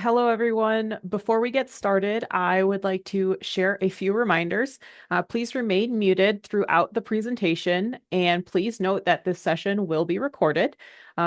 Hello, everyone. Before we get started, I would like to share a few reminders. Please remain muted throughout the presentation, and please note that this session will be recorded.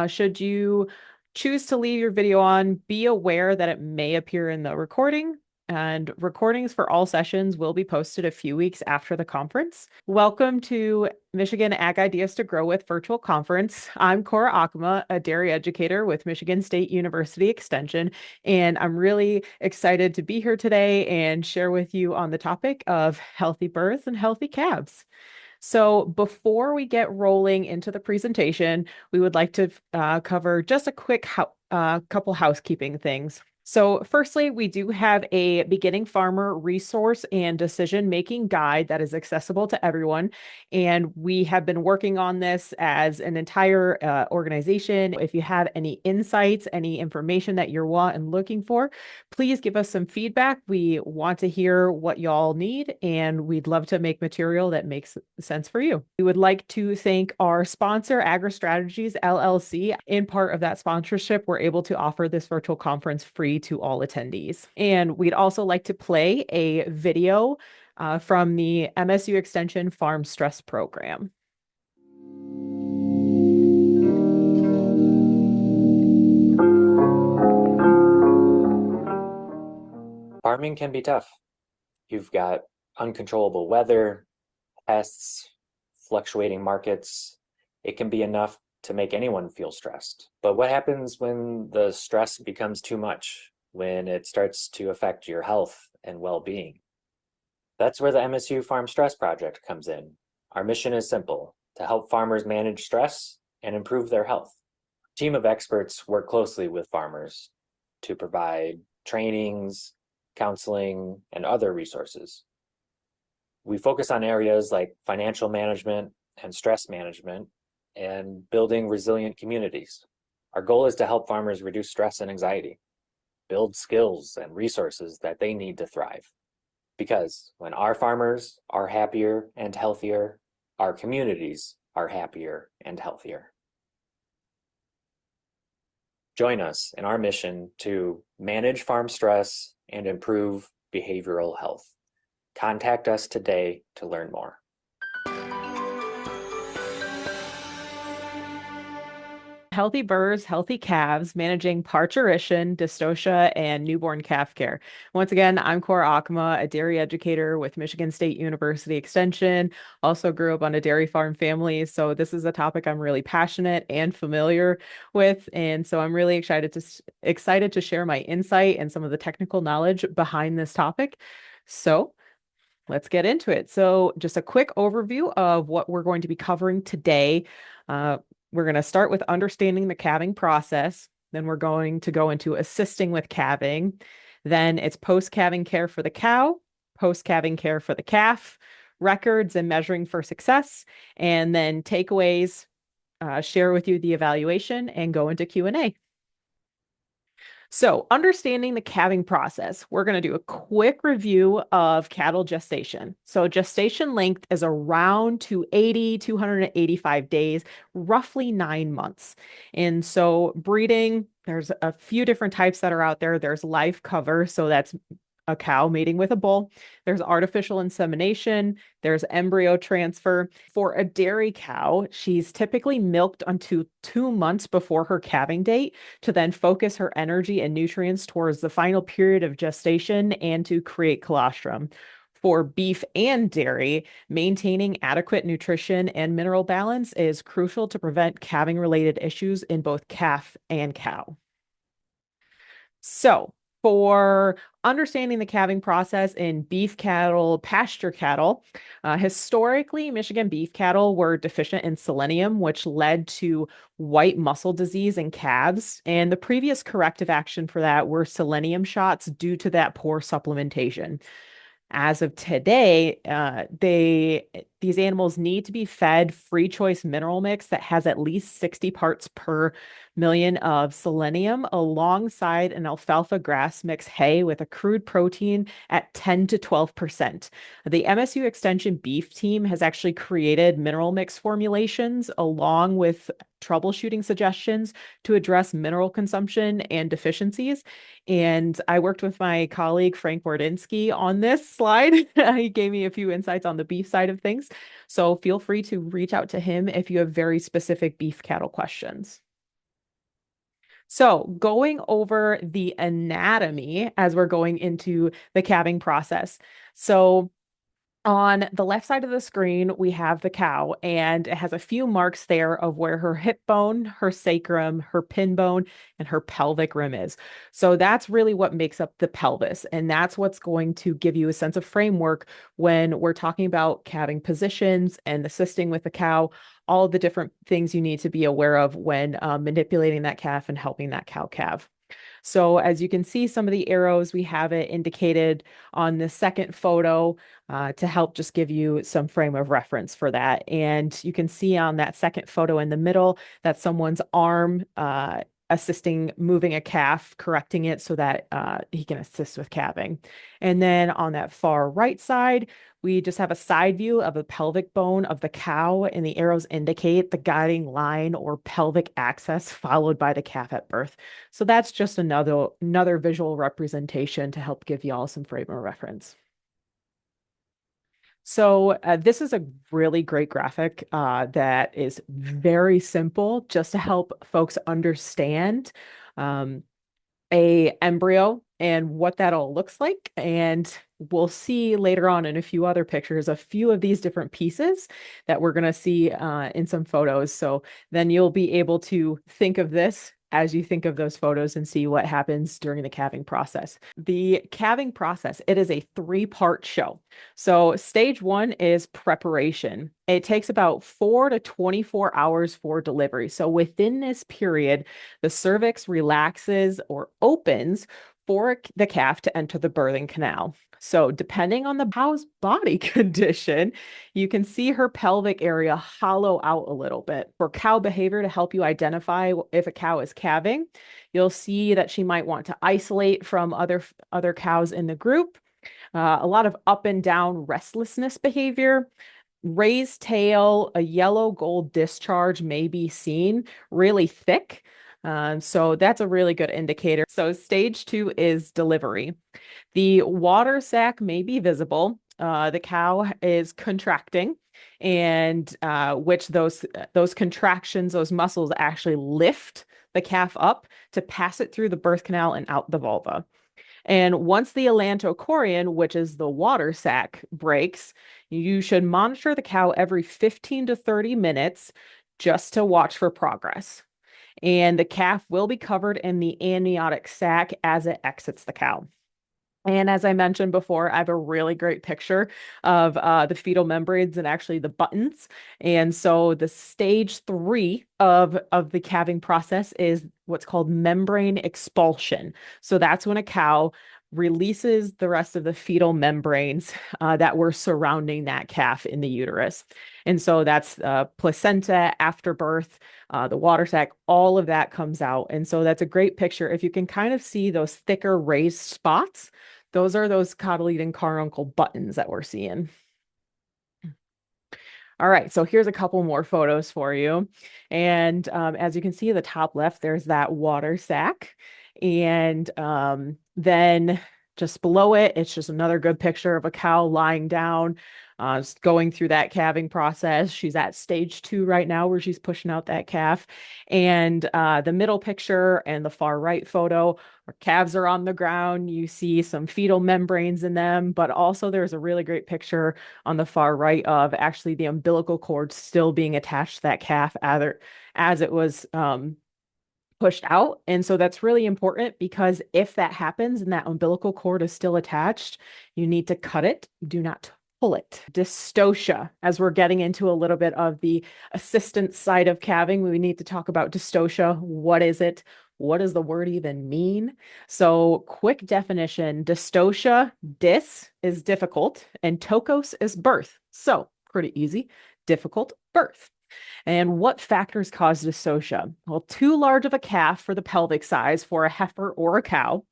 Should you choose to leave your video on, be aware that it may appear in the recording, and recordings for all sessions will be posted a few weeks after the conference. Welcome to Michigan Ag Ideas to Grow With Virtual Conference. I'm Cora Okkema, a dairy educator with Michigan State University Extension, and I'm really excited to be here today and share with you on the topic of healthy births and healthy calves. So before we get rolling into the presentation, we would like to cover just a quick couple housekeeping things. So firstly, we do have a beginning farmer resource and decision-making guide that is accessible to everyone. And we have been working on this as an entire organization. If you have any insights, any information that you're wanting and looking for, please give us some feedback. We want to hear what y'all need, and we'd love to make material that makes sense for you. We would like to thank our sponsor, AgriStrategies LLC. In part of that sponsorship, we're able to offer this virtual conference free to all attendees. And we'd also like to play a video from the MSU Extension Farm Stress Program. Farming can be tough. You've got uncontrollable weather, pests, fluctuating markets. It can be enough to make anyone feel stressed. But what happens when the stress becomes too much, when it starts to affect your health and well-being? That's where the MSU Farm Stress Project comes in. Our mission is simple: to help farmers manage stress and improve their health. A team of experts work closely with farmers to provide trainings, counseling, and other resources. We focus on areas like financial management and stress management and building resilient communities. Our goal is to help farmers reduce stress and anxiety, build skills and resources that they need to thrive. Because when our farmers are happier and healthier, our communities are happier and healthier. Join us in our mission to manage farm stress and improve behavioral health. Contact us today to learn more. Healthy births, healthy calves, managing parturition, dystocia, and newborn calf care. Once again, I'm Cora Okkema, a dairy educator with Michigan State University Extension. Also grew up on a dairy farm family, so this is a topic I'm really passionate and familiar with, and so I'm really excited to share my insight and some of the technical knowledge behind this topic. So let's get into it. So just a quick overview of what we're going to be covering today. We're going to start with understanding the calving process. Then we're going to go into assisting with calving. Then it's post-calving care for the cow, post-calving care for the calf, records and measuring for success, and then takeaways, share with you the evaluation, and go into Q&A. So understanding the calving process, we're going to do a quick review of cattle gestation. So gestation length is around 285 days, roughly 9 months. And so breeding, there's a few different types that are out there. There's live cover, so that's a cow mating with a bull. There's artificial insemination. There's embryo transfer. For a dairy cow, she's typically milked until 2 months before her calving date to then focus her energy and nutrients towards the final period of gestation and to create colostrum. For beef and dairy, maintaining adequate nutrition and mineral balance is crucial to prevent calving-related issues in both calf and cow. So, for understanding the calving process in beef cattle, pasture cattle, historically, Michigan beef cattle were deficient in selenium, which led to white muscle disease in calves. And the previous corrective action for that were selenium shots due to that poor supplementation. As of today, these animals need to be fed free choice mineral mix that has at least 60 parts per million of selenium alongside an alfalfa grass mix hay with a crude protein at 10 to 12%. The MSU Extension beef team has actually created mineral mix formulations along with troubleshooting suggestions to address mineral consumption and deficiencies. And I worked with my colleague Frank Bordinsky on this slide. He gave me a few insights on the beef side of things. So feel free to reach out to him if you have very specific beef cattle questions. So, going over the anatomy as we're going into the calving process. So, on the left side of the screen, we have the cow, and it has a few marks there of where her hip bone, her sacrum, her pin bone, and her pelvic rim is. So that's really what makes up the pelvis. And that's what's going to give you a sense of framework when we're talking about calving positions and assisting with the cow, all the different things you need to be aware of when manipulating that calf and helping that cow calve. So as you can see, some of the arrows, we have it indicated on the second photo to help just give you some frame of reference for that. And you can see on that second photo in the middle that someone's arm assisting moving a calf, correcting it so that he can assist with calving. And then on that far right side, we just have a side view of the pelvic bone of the cow, and the arrows indicate the guiding line or pelvic axis followed by the calf at birth. So that's just another visual representation to help give you all some frame of reference. So this is a really great graphic that is very simple just to help folks understand um, a embryo and what that all looks like. And we'll see later on in a few other pictures, a few of these different pieces that we're going to see in some photos. So then you'll be able to think of this as you think of those photos and see what happens during the calving process. The calving process, it is a three-part show. So stage one is preparation. It takes about 4 to 24 hours for delivery. So within this period, the cervix relaxes or opens for the calf to enter the birthing canal. So depending on the cow's body condition, you can see her pelvic area hollow out a little bit. For cow behavior to help you identify if a cow is calving, you'll see that she might want to isolate from other cows in the group. A lot of up and down restlessness behavior. Raised tail, a yellow gold discharge may be seen, really thick. So that's a really good indicator. So stage two is delivery. The water sac may be visible. The cow is contracting, and which those contractions, those muscles actually lift the calf up to pass it through the birth canal and out the vulva. And once the allantochorion, which is the water sac, breaks, you should monitor the cow every 15 to 30 minutes just to watch for progress. And the calf will be covered in the amniotic sac as it exits the cow. And as I mentioned before, I have a really great picture of the fetal membranes and actually the buttons. And so the stage three of the calving process is what's called membrane expulsion. So that's when a cow releases the rest of the fetal membranes that were surrounding that calf in the uterus. And so that's placenta, afterbirth, the water sac, all of that comes out. And so that's a great picture. If you can kind of see those thicker raised spots, those are those cotyledon carbuncle buttons that we're seeing. All right, so here's a couple more photos for you. And as you can see, the top left, there's that water sac. And then just below it, it's just another good picture of a cow lying down, just going through that calving process. She's at stage two right now where she's pushing out that calf. And the middle picture and the far right photo, our calves are on the ground. You see some fetal membranes in them, but also there's a really great picture on the far right of actually the umbilical cord still being attached to that calf as it was pushed out. And so that's really important because if that happens and that umbilical cord is still attached, you need to cut it. Do not pull it. Dystocia, as we're getting into a little bit of the assistance side of calving, we need to talk about dystocia. What is it? What does the word even mean? So, quick definition, dystocia, dys is difficult, and tokos is birth. So, pretty easy. Difficult, birth. And what factors cause dystocia? Well, too large of a calf for the pelvic size for a heifer or a cow,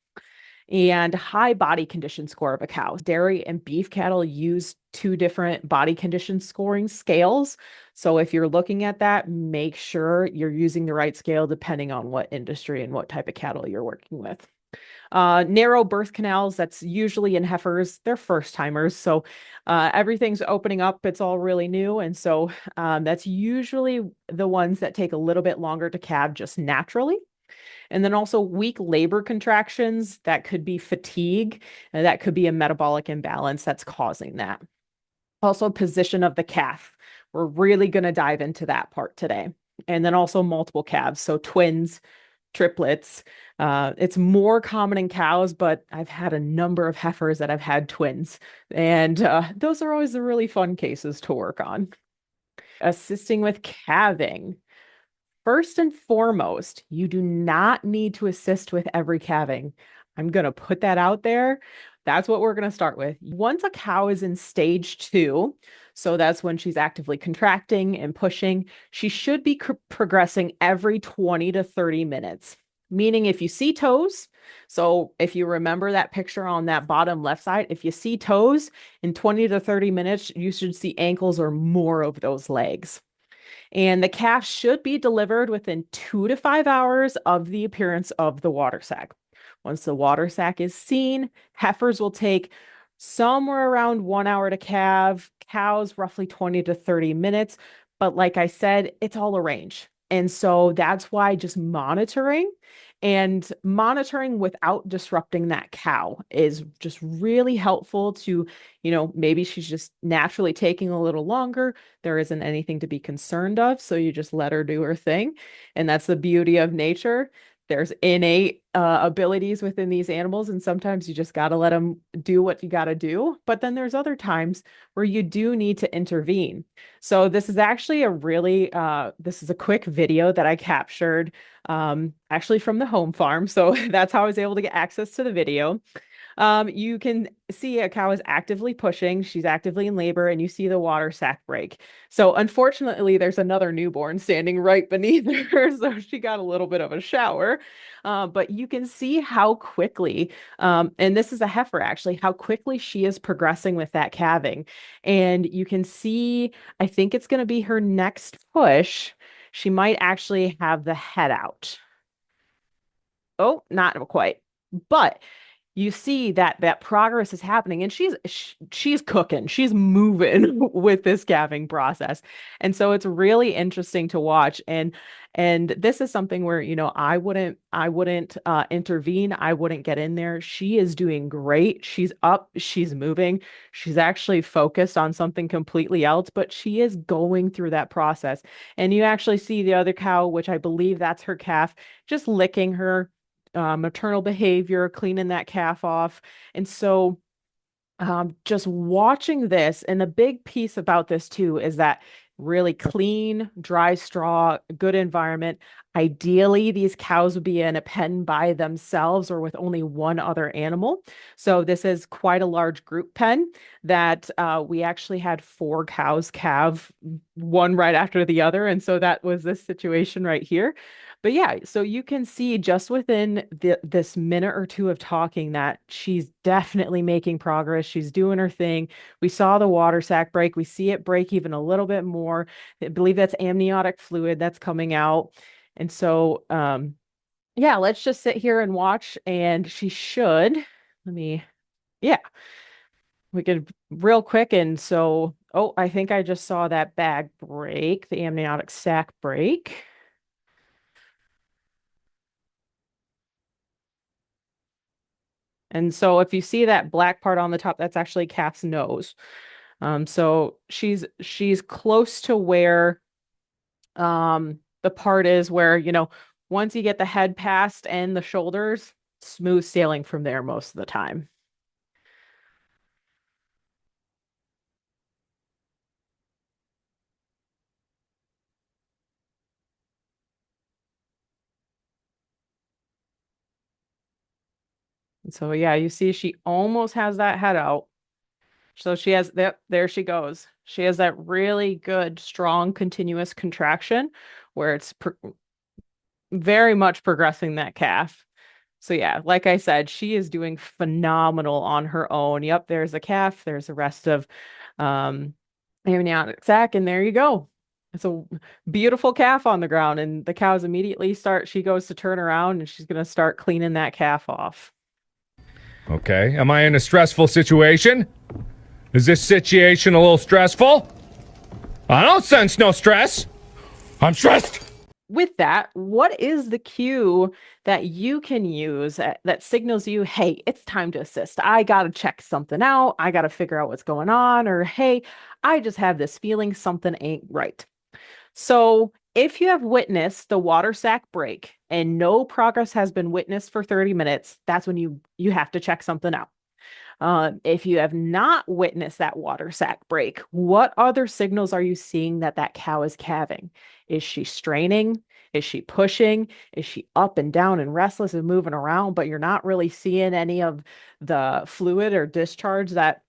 and high body condition score of a cow. Dairy and beef cattle use two different body condition scoring scales. So if you're looking at that, make sure you're using the right scale depending on what industry and what type of cattle you're working with. Narrow birth canals, that's usually in heifers, they're first timers. So everything's opening up, it's all really new. And so that's usually the ones that take a little bit longer to calve just naturally. And then also weak labor contractions, that could be fatigue, and that could be a metabolic imbalance that's causing that. Also, position of the calf. We're really going to dive into that part today. And then also multiple calves, so twins, triplets. It's more common in cows, but I've had a number of heifers that have had twins. And those are always the really fun cases to work on. Assisting with calving. First and foremost, you do not need to assist with every calving. I'm going to put that out there. That's what we're going to start with. Once a cow is in stage two, so that's when she's actively contracting and pushing, she should be progressing every 20 to 30 minutes. Meaning, if you see toes, so if you remember that picture on that bottom left side, if you see toes in 20 to 30 minutes, you should see ankles or more of those legs. And the calf should be delivered within 2 to 5 hours of the appearance of the water sac. Once the water sac is seen, heifers will take somewhere around 1 hour to calve, cows roughly 20 to 30 minutes. But like I said, it's all a range. And so that's why just monitoring without disrupting that cow is just really helpful to, maybe she's just naturally taking a little longer. There isn't anything to be concerned of. So you just let her do her thing. And that's the beauty of nature. There's innate abilities within these animals, and sometimes you just got to let them do what you got to do. But then there's other times where you do need to intervene. So this is actually this is a quick video that I captured actually from the home farm. So that's how I was able to get access to the video. You can see a cow is actively pushing, she's actively in labor, and you see the water sac break. So unfortunately, there's another newborn standing right beneath her, so she got a little bit of a shower. But you can see how quickly, and this is a heifer actually, how quickly she is progressing with that calving. And you can see, I think it's going to be her next push. She might actually have the head out. Oh, not quite. But you see that progress is happening, and she's cooking, she's moving with this calving process. And so it's really interesting to watch. And this is something where, I wouldn't intervene. I wouldn't get in there. She is doing great. She's up, she's moving. She's actually focused on something completely else, but she is going through that process. And you actually see the other cow, which I believe that's her calf, just licking her maternal behavior, cleaning that calf off. And so just watching this, and the big piece about this too is that really clean, dry straw, good environment. Ideally, these cows would be in a pen by themselves or with only one other animal. So this is quite a large group pen that we actually had 4 cows calve, one right after the other. And so that was this situation right here. But yeah, so you can see just within this minute or two of talking that she's definitely making progress. She's doing her thing. We saw the water sac break. We see it break even a little bit more. I believe that's amniotic fluid that's coming out. And so, yeah, let's just sit here and watch. And she should, yeah, we could real quick. And so, oh, I think I just saw that bag break, the amniotic sac break. And so if you see that black part on the top, that's actually calf's nose. So she's close to where the part is where, once you get the head past and the shoulders, smooth sailing from there most of the time. And so yeah, you see she almost has that head out. So she has that, there she goes. She has that really good, strong, continuous contraction where it's very much progressing that calf. So yeah, like I said, she is doing phenomenal on her own. Yep, there's a calf, there's the rest of um amniotic sac, and there you go. It's a beautiful calf on the ground, and the cows immediately she goes to turn around and she's gonna start cleaning that calf off. Okay. Am I in a stressful situation? Is this situation a little stressful? I don't sense no stress. I'm stressed. With that, what is the cue that you can use that signals you, hey, it's time to assist? I got to check something out. I got to figure out what's going on. Or, hey, I just have this feeling something ain't right. So, if you have witnessed the water sac break and no progress has been witnessed for 30 minutes, that's when you have to check something out. If you have not witnessed that water sac break, what other signals are you seeing that that cow is calving? Is she straining? Is she pushing? Is she up and down and restless and moving around, but you're not really seeing any of the fluid or discharge that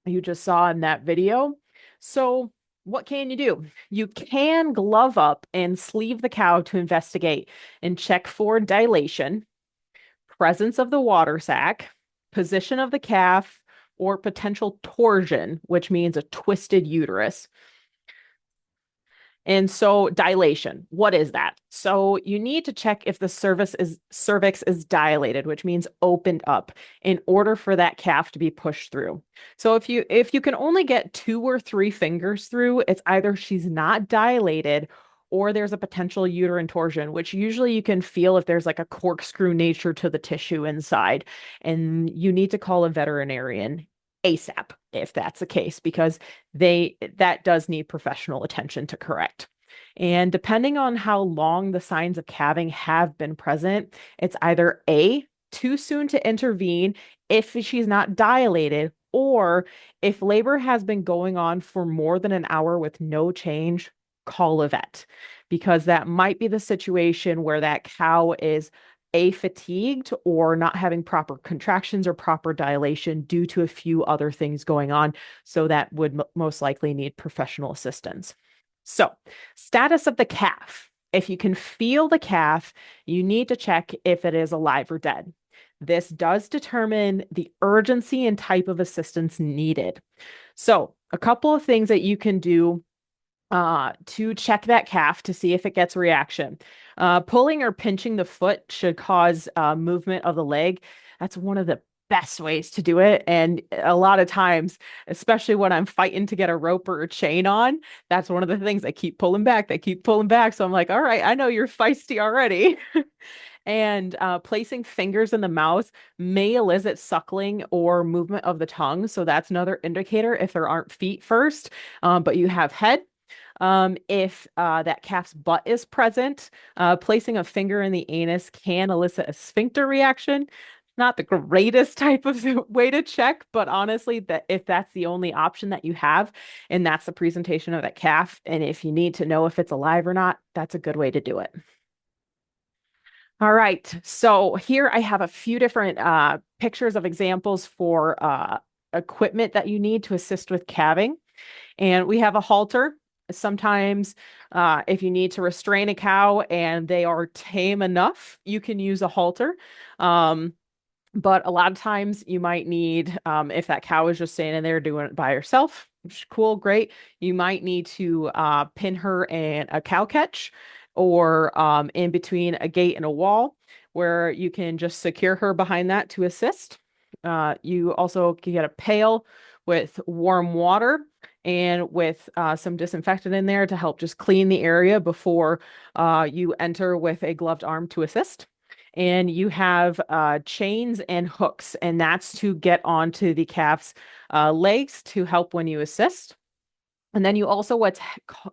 you just saw in that video? So, what can you do? You can glove up and sleeve the cow to investigate and check for dilation, presence of the water sac, position of the calf, or potential torsion, which means a twisted uterus. And so dilation, what is that? So you need to check if the cervix is dilated, which means opened up in order for that calf to be pushed through. So if you can only get 2 or 3 fingers through, it's either she's not dilated or there's a potential uterine torsion, which usually you can feel if there's like a corkscrew nature to the tissue inside. And you need to call a veterinarian ASAP if that's the case, because that does need professional attention to correct. And depending on how long the signs of calving have been present, it's either A, too soon to intervene if she's not dilated, or if labor has been going on for more than an hour with no change, call a vet, because that might be the situation where that cow is fatigued or not having proper contractions or proper dilation due to a few other things going on. So that would most likely need professional assistance. So, status of the calf. If you can feel the calf, you need to check if it is alive or dead. This does determine the urgency and type of assistance needed. So, a couple of things that you can do to check that calf to see if it gets reaction. Pulling or pinching the foot should cause movement of the leg. That's one of the best ways to do it. And a lot of times, especially when I'm fighting to get a rope or a chain on, that's one of the things they keep pulling back. They keep pulling back. So I'm like, all right, I know you're feisty already. And placing fingers in the mouth may elicit suckling or movement of the tongue. So that's another indicator if there aren't feet first, but you have head. If that calf's butt is present, placing a finger in the anus can elicit a sphincter reaction. Not the greatest type of way to check, but honestly, that if that's the only option that you have, and that's the presentation of that calf, and if you need to know if it's alive or not, that's a good way to do it. All right, so here I have a few different pictures of examples for equipment that you need to assist with calving. And we have a halter. Sometimes, if you need to restrain a cow and they are tame enough, you can use a halter. But a lot of times you might need, if that cow is just standing there doing it by herself, which is cool, great. You might need to pin her in a cow catch or in between a gate and a wall where you can just secure her behind that to assist. You also can get a pail with warm water and with some disinfectant in there to help just clean the area before you enter with a gloved arm to assist. And you have chains and hooks, and that's to get onto the calf's legs to help when you assist. And then you also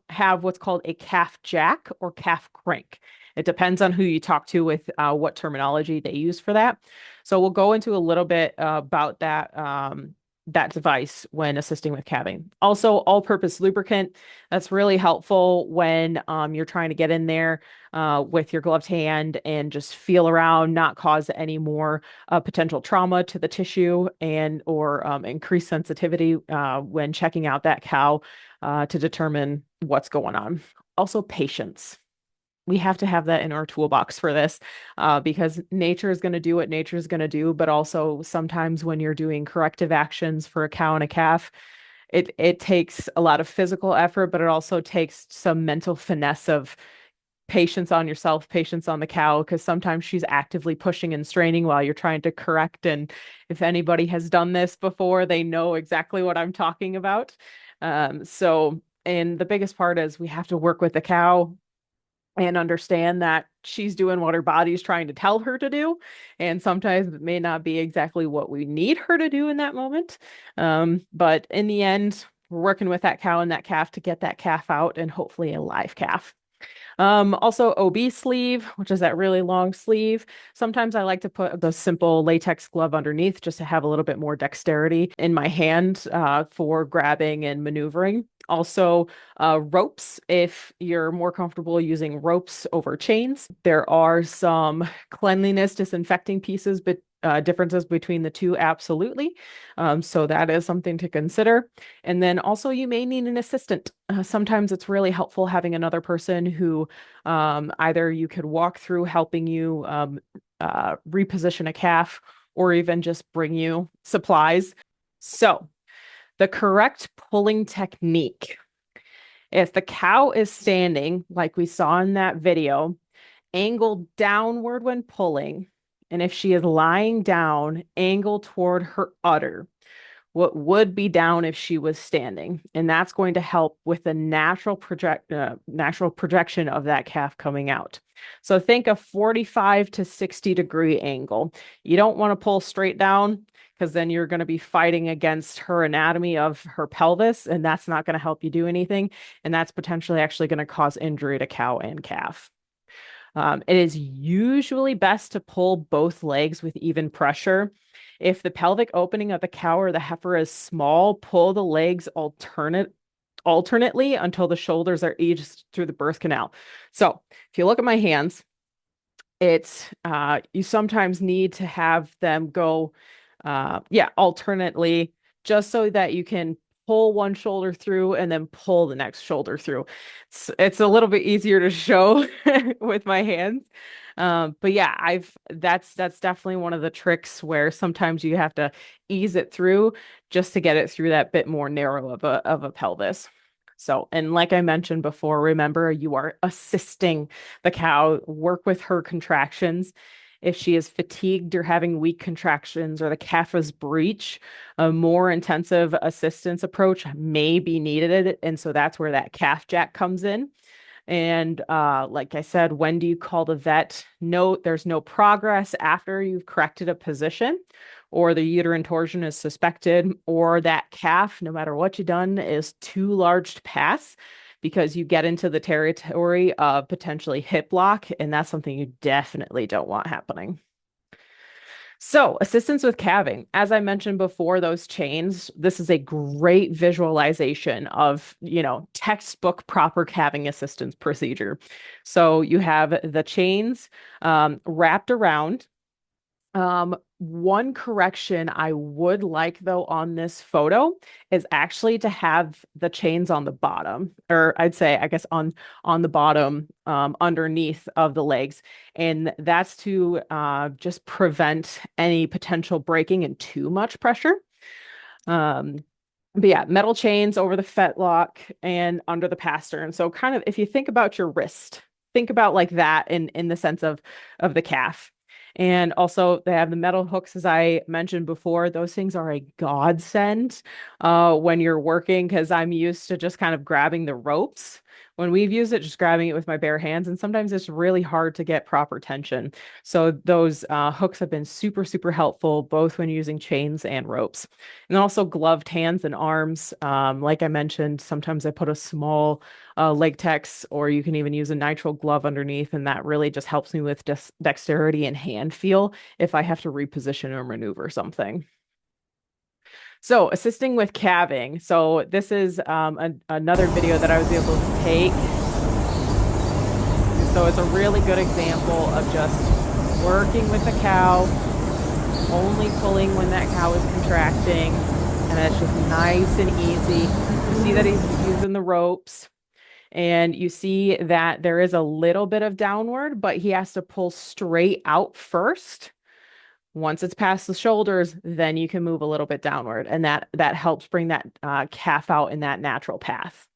have what's called a calf jack or calf crank. It depends on who you talk to with what terminology they use for that. So we'll go into a little bit about that that device when assisting with calving. Also, all-purpose lubricant. That's really helpful when you're trying to get in there with your gloved hand and just feel around, not cause any more potential trauma to the tissue and or increase sensitivity when checking out that cow to determine what's going on. Also, patience. We have to have that in our toolbox for this because nature is going to do what nature is going to do. But also sometimes when you're doing corrective actions for a cow and a calf, it takes a lot of physical effort, but it also takes some mental finesse of patience on yourself, patience on the cow, because sometimes she's actively pushing and straining while you're trying to correct. And if anybody has done this before, they know exactly what I'm talking about. And the biggest part is we have to work with the cow and understand that she's doing what her body's trying to tell her to do. And sometimes it may not be exactly what we need her to do in that moment. But in the end, we're working with that cow and that calf to get that calf out and hopefully a live calf. Also OB sleeve, which is that really long sleeve. Sometimes I like to put the simple latex glove underneath just to have a little bit more dexterity in my hand for grabbing and maneuvering. Also, ropes, if you're more comfortable using ropes over chains. There are some cleanliness disinfecting pieces, but differences between the two, absolutely. So that is something to consider. And then also you may need an assistant. Sometimes it's really helpful having another person who either you could walk through helping you reposition a calf or even just bring you supplies. So the correct pulling technique. If the cow is standing, like we saw in that video, angle downward when pulling, and if she is lying down, angle toward her udder, what would be down if she was standing. And that's going to help with the natural projection of that calf coming out. So think a 45 to 60-degree angle. You don't want to pull straight down because then you're going to be fighting against her anatomy of her pelvis, and that's not going to help you do anything. And that's potentially actually going to cause injury to cow and calf. It is usually best to pull both legs with even pressure. If the pelvic opening of the cow or the heifer is small, pull the legs alternately until the shoulders are eased through the birth canal. So if you look at my hands, it's you sometimes need to have them go alternately just so that you can pull one shoulder through and then pull the next shoulder through. It's a little bit easier to show with my hands. But yeah, that's definitely one of the tricks where sometimes you have to ease it through just to get it through that bit more narrow of a pelvis. So, and like I mentioned before, remember you are assisting the cow, work with her contractions. If she is fatigued or having weak contractions or the calf is breech, a more intensive assistance approach may be needed. And so that's where that calf jack comes in. And like I said, when do you call the vet? Note there's no progress after you've corrected a position or the uterine torsion is suspected or that calf, no matter what you've done, is too large to pass because you get into the territory of potentially hip lock, and that's something you definitely don't want happening. So, assistance with calving. As I mentioned before, those chains, this is a great visualization of, textbook proper calving assistance procedure. So, you have the chains wrapped around. One correction I would like though on this photo is actually to have the chains on the bottom, or I'd say, I guess on the bottom, underneath of the legs. And that's to just prevent any potential breaking and too much pressure. But yeah, metal chains over the fetlock and under the pastern. So kind of if you think about your wrist, think about like that in the sense of the calf. And also they have the metal hooks, as I mentioned before. Those things are a godsend when you're working because I'm used to just kind of grabbing the ropes. When we've used it, just grabbing it with my bare hands, and sometimes it's really hard to get proper tension. So those hooks have been super, super helpful, both when using chains and ropes. And also gloved hands and arms. Like I mentioned, sometimes I put a small leg tex, or you can even use a nitrile glove underneath, and that really just helps me with dexterity and hand feel if I have to reposition or maneuver something. So assisting with calving. So this is another video that I was able to take. So it's a really good example of just working with the cow, only pulling when that cow is contracting, and it's just nice and easy. You see that he's using the ropes, and you see that there is a little bit of downward, but he has to pull straight out first. Once it's past the shoulders, then you can move a little bit downward, and that helps bring that calf out in that natural path.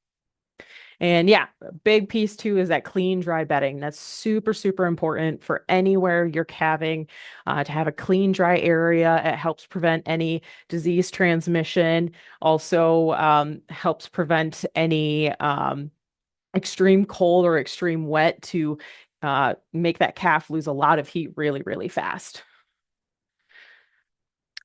And yeah, a big piece too is that clean, dry bedding. That's super, super important for anywhere you're calving, to have a clean, dry area. It helps prevent any disease transmission. Also, helps prevent any extreme cold or extreme wet to make that calf lose a lot of heat really, really fast.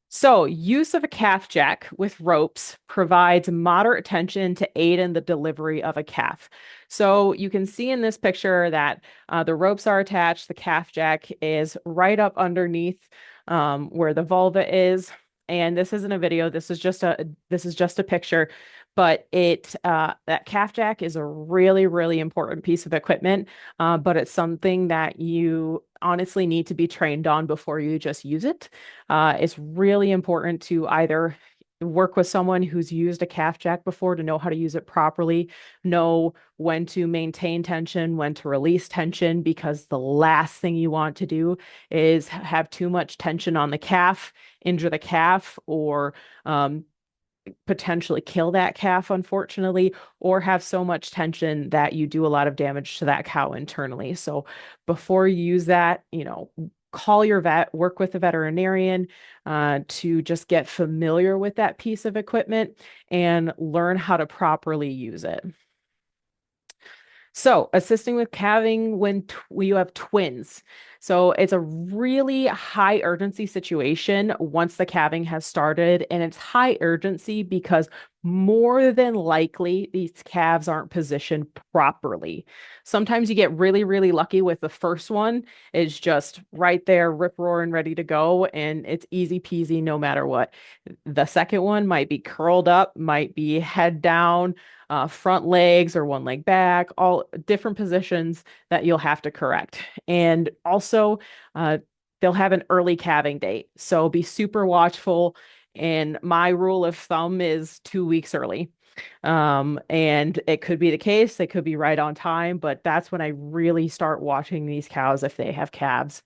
So, use of a calf jack with ropes provides moderate tension to aid in the delivery of a calf. So, you can see in this picture that the ropes are attached. The calf jack is right up underneath where the vulva is. And this isn't a video. This is just a picture. But that calf jack is a really, really important piece of equipment. But it's something that you honestly need to be trained on before you just use it. It's really important to either work with someone who's used a calf jack before to know how to use it properly, know when to maintain tension, when to release tension, because the last thing you want to do is have too much tension on the calf, injure the calf, or potentially kill that calf, unfortunately, or have so much tension that you do a lot of damage to that cow internally. So before you use that, call your vet, work with a veterinarian to just get familiar with that piece of equipment and learn how to properly use it. So, assisting with calving when you have twins. So, it's a really high urgency situation once the calving has started, and it's high urgency because more than likely these calves aren't positioned properly. Sometimes you get really, really lucky with the first one. It's just right there, rip roaring, ready to go, and it's easy peasy no matter what. The second one might be curled up, might be head down, front legs or one leg back, all different positions that you'll have to correct. And also, they'll have an early calving date. So be super watchful. And my rule of thumb is 2 weeks early. And it could be the case, they could be right on time, but that's when I really start watching these cows if they have calves.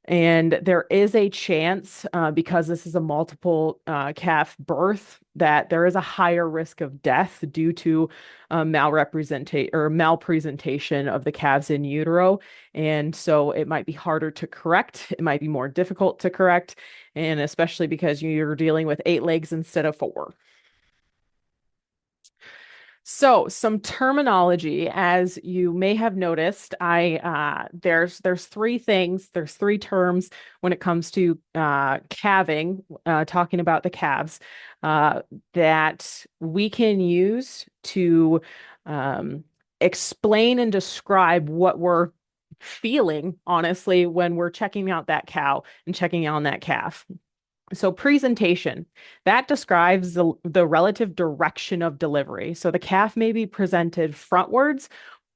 And there is a chance, because this is a multiple calf birth, that there is a higher risk of death due to malpresentation of the calves in utero. And so it might be harder to correct. It might be more difficult to correct. And especially because you're dealing with 8 legs instead of 4. So, some terminology, as you may have noticed, there's 3 things, there's 3 terms when it comes to calving, talking about the calves, that we can use to explain and describe what we're feeling, honestly, when we're checking out that cow and checking on that calf. So presentation, that describes the relative direction of delivery. So the calf may be presented frontwards,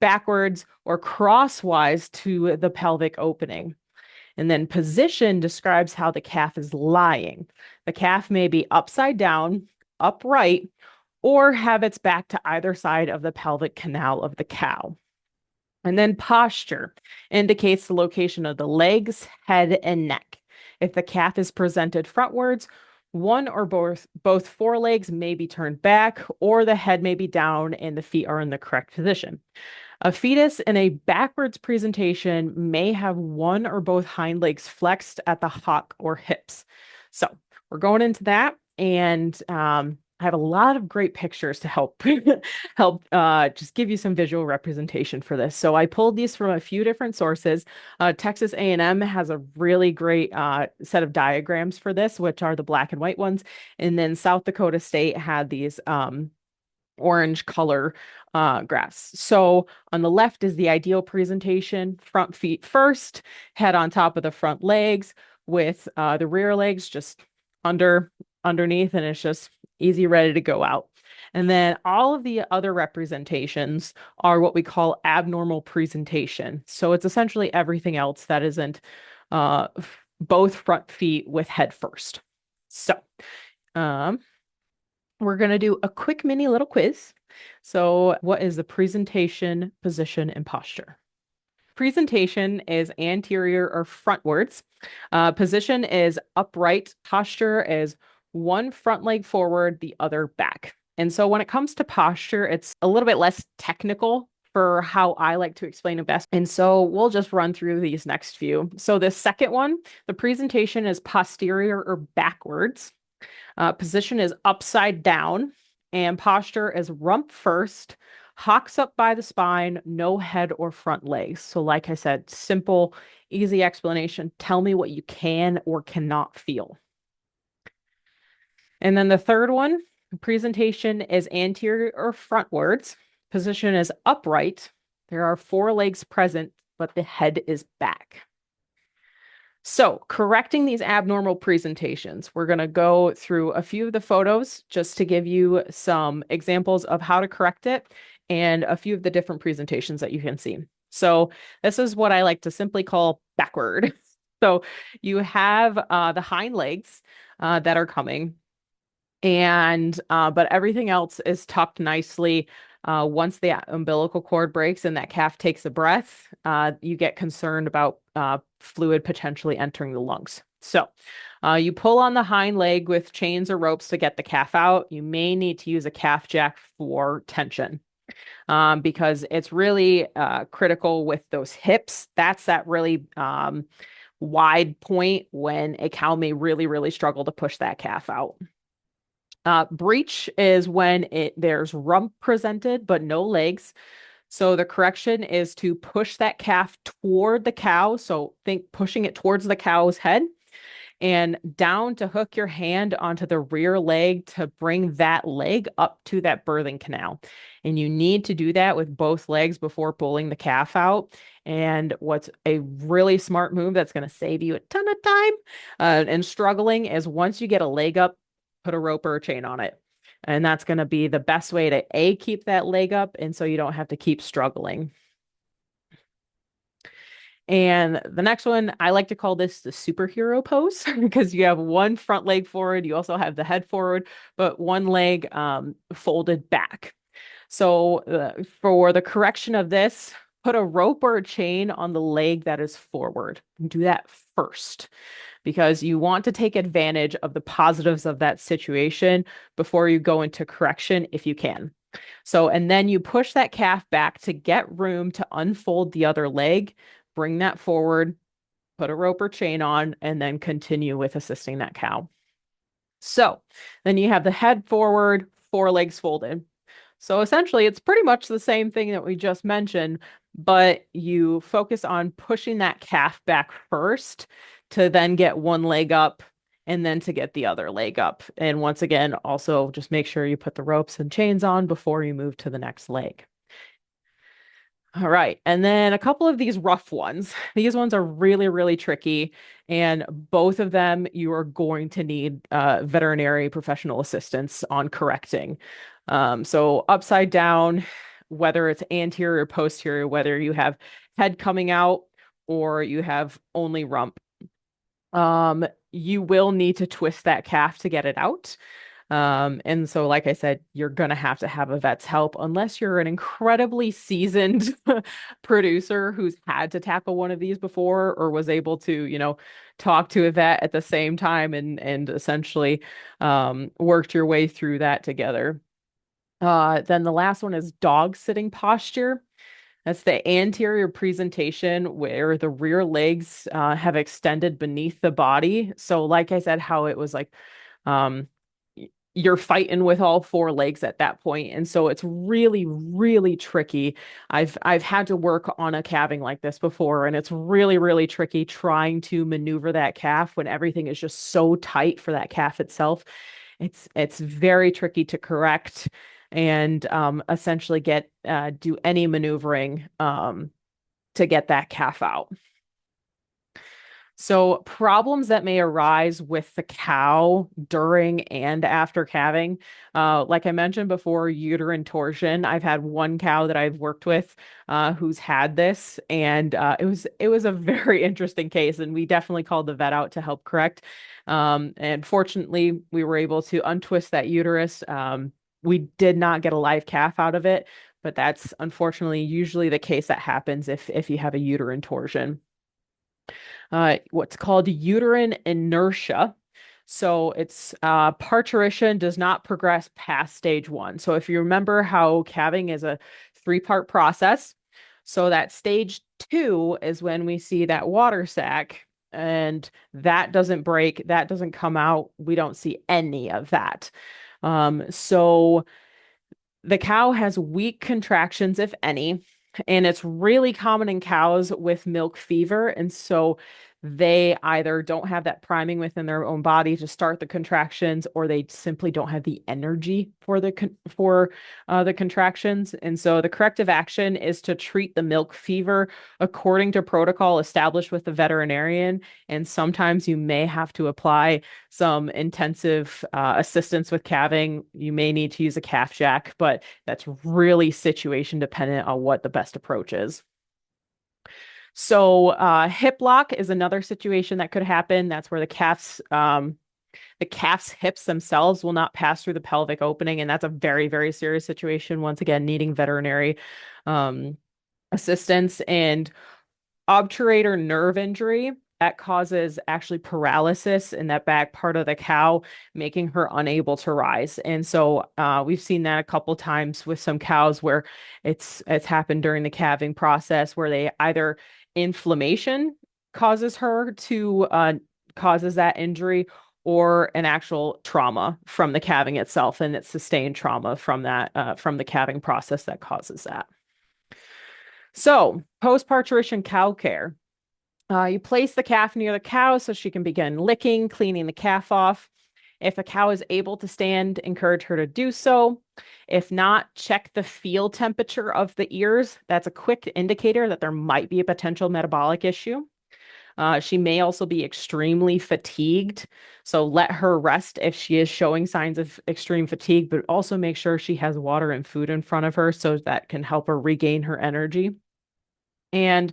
backwards, or crosswise to the pelvic opening. And then position describes how the calf is lying. The calf may be upside down, upright, or have its back to either side of the pelvic canal of the cow. And then posture indicates the location of the legs, head, and neck. If the calf is presented frontwards, one or both forelegs may be turned back, or the head may be down and the feet are in the correct position. A fetus in a backwards presentation may have one or both hind legs flexed at the hock or hips. So we're going into that, and I have a lot of great pictures to help just give you some visual representation for this. So I pulled these from a few different sources. Texas A&M has a really great set of diagrams for this, which are the black and white ones. And then South Dakota State had these orange color graphs. So on the left is the ideal presentation: front feet first, head on top of the front legs, with the rear legs just under underneath, and it's just easy, ready to go out. And then all of the other representations are what we call abnormal presentation. So it's essentially everything else that isn't both front feet with head first. So we're going to do a quick mini little quiz. So what is the presentation, position, and posture? Presentation is anterior or frontwards. Position is upright. Posture is one front leg forward, the other back. And so when it comes to posture, it's a little bit less technical for how I like to explain it best. And so we'll just run through these next few. So the second one, the presentation is posterior or backwards. Position is upside down, and posture is rump first, hocks up by the spine, no head or front legs. So like I said, simple, easy explanation. Tell me what you can or cannot feel. And then the third one, presentation is anterior or frontwards. Position is upright. There are four legs present, but the head is back. So correcting these abnormal presentations, we're going to go through a few of the photos just to give you some examples of how to correct it and a few of the different presentations that you can see. So this is what I like to simply call backward. So you have the hind legs that are coming, and but everything else is tucked nicely. Once the umbilical cord breaks and that calf takes a breath, you get concerned about fluid potentially entering the lungs. So you pull on the hind leg with chains or ropes to get the calf out. You may need to use a calf jack for tension because it's really critical with those hips. That's that really wide point when a cow may really, really struggle to push that calf out. Breech is when there's rump presented, but no legs. So the correction is to push that calf toward the cow. So think pushing it towards the cow's head and down to hook your hand onto the rear leg to bring that leg up to that birthing canal. And you need to do that with both legs before pulling the calf out. And what's a really smart move that's going to save you a ton of time and struggling is once you get a leg up, put a rope or a chain on it. And that's going to be the best way to keep that leg up. And so you don't have to keep struggling. And the next one, I like to call this the superhero pose because you have one front leg forward. You also have the head forward, but one leg folded back. So for the correction of this, put a rope or a chain on the leg that is forward. Do that first because you want to take advantage of the positives of that situation before you go into correction if you can. So, and then you push that calf back to get room to unfold the other leg, bring that forward, put a rope or chain on, and then continue with assisting that cow. So then you have the head forward, four legs folded. So essentially, it's pretty much the same thing that we just mentioned, but you focus on pushing that calf back first to then get one leg up and then to get the other leg up. And once again, also just make sure you put the ropes and chains on before you move to the next leg. All right. And then a couple of these rough ones. These ones are really, really tricky. And both of them you are going to need veterinary professional assistance on correcting. So upside down, whether it's anterior or posterior, whether you have head coming out or you have only rump, you will need to twist that calf to get it out. And so, like I said, you're going to have a vet's help unless you're an incredibly seasoned producer who's had to tackle one of these before or was able to, talk to a vet at the same time and essentially worked your way through that together. Then the last one is dog sitting posture. That's the anterior presentation where the rear legs have extended beneath the body. So, like I said, how it was like, you're fighting with all four legs at that point. And so it's really, really tricky. I've had to work on a calving like this before, and it's really, really tricky trying to maneuver that calf when everything is just so tight for that calf itself. It's very tricky to correct and essentially do any maneuvering to get that calf out. So, problems that may arise with the cow during and after calving, like I mentioned before, uterine torsion. I've had one cow that I've worked with who's had this, and it was a very interesting case, and we definitely called the vet out to help correct. And fortunately, we were able to untwist that uterus. We did not get a live calf out of it, but that's unfortunately usually the case that happens if you have a uterine torsion. What's called uterine inertia. So it's parturition does not progress past stage one. So if you remember how calving is a three-part process, so that stage two is when we see that water sac, and that doesn't break, that doesn't come out. We don't see any of that. So the cow has weak contractions, if any, and it's really common in cows with milk fever. And so they either don't have that priming within their own body to start the contractions, or they simply don't have the energy for the contractions. And so the corrective action is to treat the milk fever according to protocol established with the veterinarian. And sometimes you may have to apply some intensive assistance with calving. You may need to use a calf jack, but that's really situation dependent on what the best approach is. So hip lock is another situation that could happen. That's where the calf's hips themselves will not pass through the pelvic opening, and that's a very, very serious situation. Once again, needing veterinary um, assistance. And obturator nerve injury that causes actually paralysis in that back part of the cow, making her unable to rise. And so we've seen that a couple times with some cows where it's happened during the calving process, where they either inflammation causes her to causes that injury, or an actual trauma from the calving itself, and it's sustained trauma from that from the calving process that causes that. So, post-parturition cow care. You place the calf near the cow so she can begin licking, cleaning the calf off. If a cow is able to stand, encourage her to do so. If not, check the feel temperature of the ears. That's a quick indicator that there might be a potential metabolic issue. She may also be extremely fatigued. So let her rest if she is showing signs of extreme fatigue, but also make sure she has water and food in front of her so that can help her regain her energy. And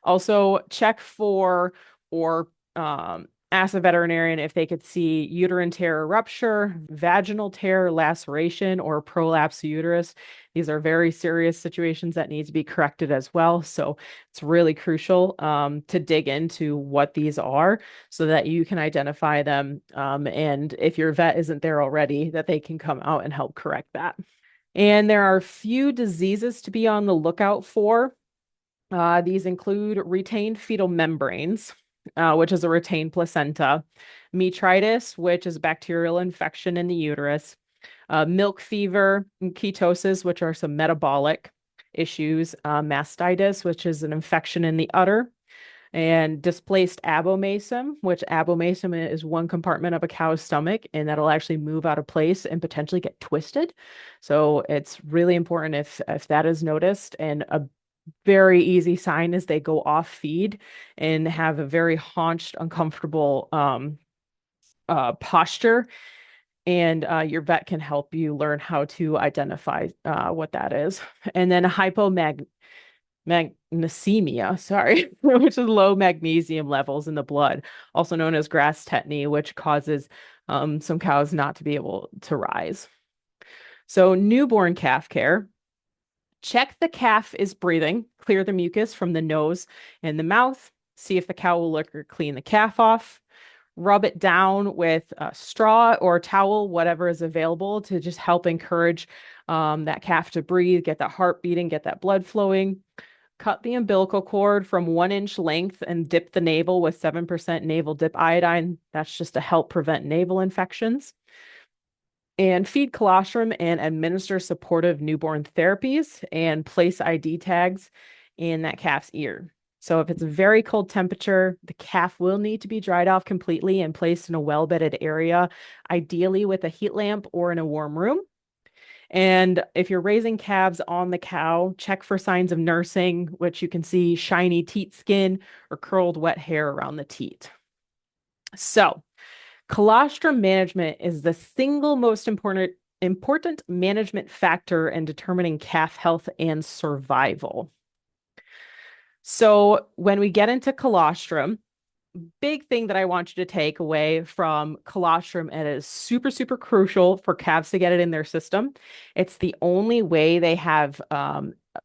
also check for or ask a veterinarian if they could see uterine tear or rupture, vaginal tear, laceration, or prolapse uterus. These are very serious situations that need to be corrected as well. So it's really crucial to dig into what these are so that you can identify them. And if your vet isn't there already, that they can come out and help correct that. And there are a few diseases to be on the lookout for. These include retained fetal membranes, which is a retained placenta, metritis, which is a bacterial infection in the uterus, milk fever, and ketosis, which are some metabolic issues, mastitis, which is an infection in the udder, and displaced abomasum, which abomasum is one compartment of a cow's stomach, and that'll actually move out of place and potentially get twisted. So it's really important if that is noticed. And a very easy sign is they go off feed and have a very haunched, uncomfortable posture. And your vet can help you learn how to identify what that is. And then hypomagnesemia, sorry, which is low magnesium levels in the blood, also known as grass tetany, which causes some cows not to be able to rise. So newborn calf care. Check the calf is breathing, clear the mucus from the nose and the mouth, see if the cow will lick or clean the calf off, rub it down with a straw or a towel, whatever is available to just help encourage that calf to breathe, get that heart beating, get that blood flowing. Cut the umbilical cord from 1 inch length and dip the navel with 7% navel dip iodine. That's just to help prevent navel infections. And feed colostrum and administer supportive newborn therapies and place ID tags in that calf's ear. So if it's a very cold temperature, the calf will need to be dried off completely and placed in a well-bedded area, ideally with a heat lamp or in a warm room. And if you're raising calves on the cow, check for signs of nursing, which you can see shiny teat skin or curled wet hair around the teat. So, colostrum management is the single most important management factor in determining calf health and survival. So, when we get into colostrum, big thing that I want you to take away from colostrum, and it is super, super crucial for calves to get it in their system. It's the only way they have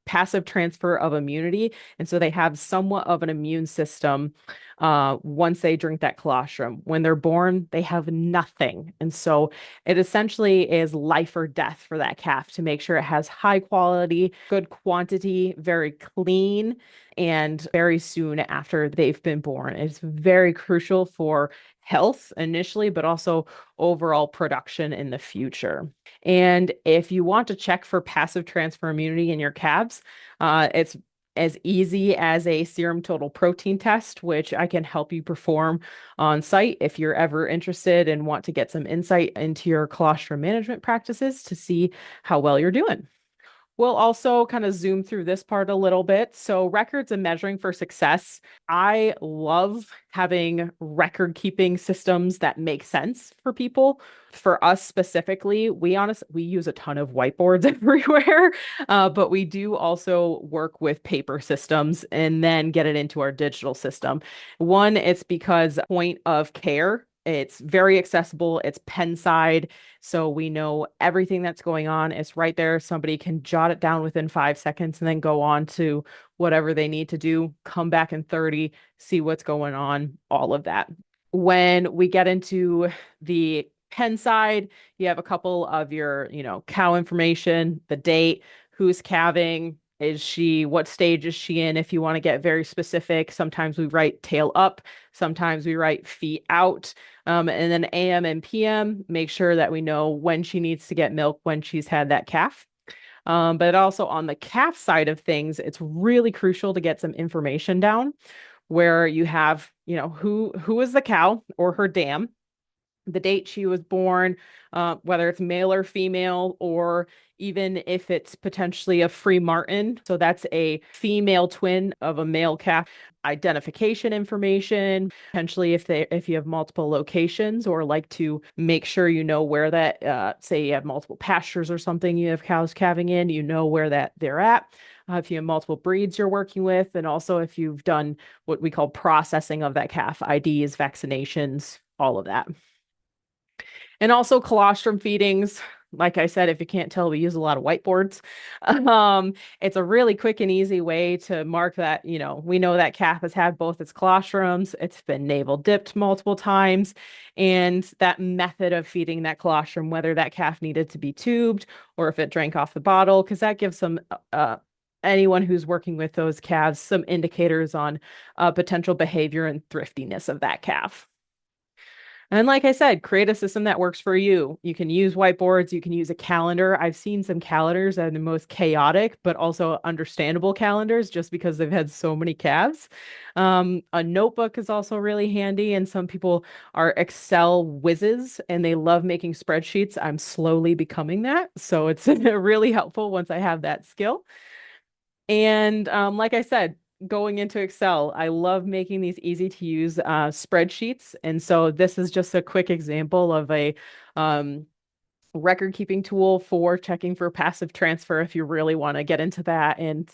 passive transfer of immunity. And so they have somewhat of an immune system once they drink that colostrum. When they're born, they have nothing. And so it essentially is life or death for that calf to make sure it has high quality, good quantity, very clean, and very soon after they've been born. It's very crucial for health initially, but also overall production in the future. And if you want to check for passive transfer immunity in your calves, it's as easy as a serum total protein test, which I can help you perform on site if you're ever interested and want to get some insight into your colostrum management practices to see how well you're doing. We'll also kind of zoom through this part a little bit. So, records and measuring for success. I love having record keeping systems that make sense for people. For us specifically, we use a ton of whiteboards everywhere, but we do also work with paper systems and then get it into our digital system. One, it's because point of care. It's very accessible. It's pen side. So we know everything that's going on. It's right there. Somebody can jot it down within 5 seconds and then go on to whatever they need to do, come back in 30, see what's going on, all of that. When we get into the pen side, you have a couple of your, cow information, the date, who's calving, what stage is she in? If you want to get very specific, sometimes we write tail up, sometimes we write feet out. And then AM and PM, make sure that we know when she needs to get milk, when she's had that calf. But also on the calf side of things, it's really crucial to get some information down where you have, who is the cow or her dam, the date she was born, whether it's male or female, or even if it's potentially a free martin. So that's a female twin of a male calf. Identification information, potentially if you have multiple locations or like to make sure you know where that, say you have multiple pastures or something, you have cows calving in, you know where that they're at. If you have multiple breeds you're working with, and also if you've done what we call processing of that calf, IDs, vaccinations, all of that. And also colostrum feedings. Like I said, if you can't tell, we use a lot of whiteboards. It's a really quick and easy way to mark that, we know that calf has had both its colostrums, it's been navel dipped multiple times, and that method of feeding that colostrum, whether that calf needed to be tubed or if it drank off the bottle, because that gives some anyone who's working with those calves some indicators on potential behavior and thriftiness of that calf. And like I said, create a system that works for you. You can use whiteboards, you can use a calendar. I've seen some calendars that are the most chaotic, but also understandable calendars just because they've had so many calves. A notebook is also really handy, and some people are Excel whizzes and they love making spreadsheets. I'm slowly becoming that. So it's really helpful once I have that skill. And like I said, going into Excel, I love making these easy to use spreadsheets. And so this is just a quick example of a record keeping tool for checking for passive transfer if you really want to get into that and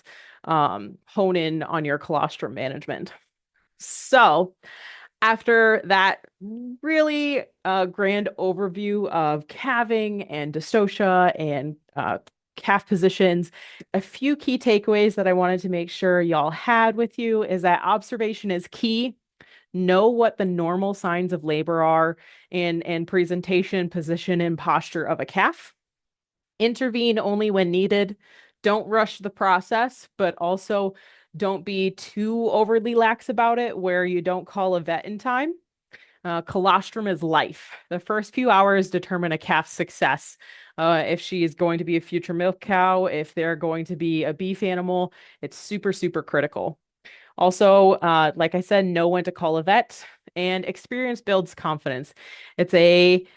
hone in on your colostrum management. So after that really grand overview of calving and dystocia and calf positions, a few key takeaways that I wanted to make sure y'all had with you is that observation is key. Know what the normal signs of labor are and presentation, position, and posture of a calf. Intervene only when needed. Don't rush the process, but also don't be too overly lax about it where you don't call a vet in time. Colostrum is life. The first few hours determine a calf's success. If she is going to be a future milk cow, if they're going to be a beef animal, it's super, super critical. Also, like I said, know when to call a vet, and experience builds confidence. It's a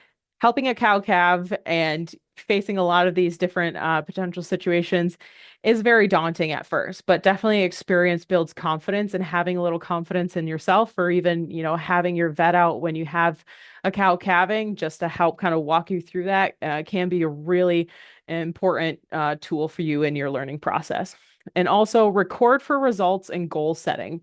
helping a cow calf and facing a lot of these different potential situations is very daunting at first, but definitely experience builds confidence, and having a little confidence in yourself, or even, having your vet out when you have a cow calving just to help kind of walk you through that can be a really important tool for you in your learning process. And also record for results and goal setting.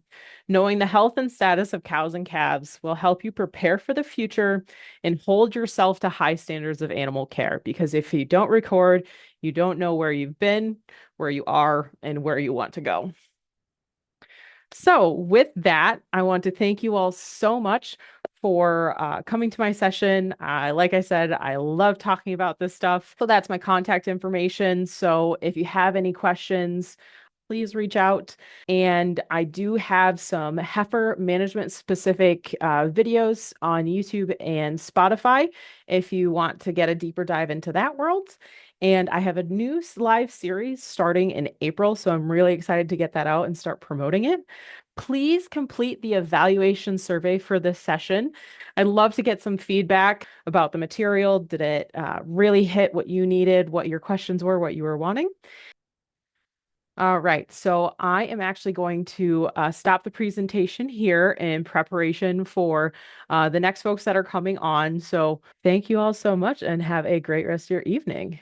Knowing the health and status of cows and calves will help you prepare for the future and hold yourself to high standards of animal care. Because if you don't record, you don't know where you've been, where you are, and where you want to go. So, with that, I want to thank you all so much for coming to my session. Like I said, I love talking about this stuff. So, that's my contact information. So, if you have any questions, please reach out. And I do have some heifer management specific videos on YouTube and Spotify if you want to get a deeper dive into that world. And I have a new live series starting in April. So I'm really excited to get that out and start promoting it. Please complete the evaluation survey for this session. I'd love to get some feedback about the material. Did it really hit what you needed, what your questions were, what you were wanting? All right, so I am actually going to stop the presentation here in preparation for the next folks that are coming on. So thank you all so much and have a great rest of your evening.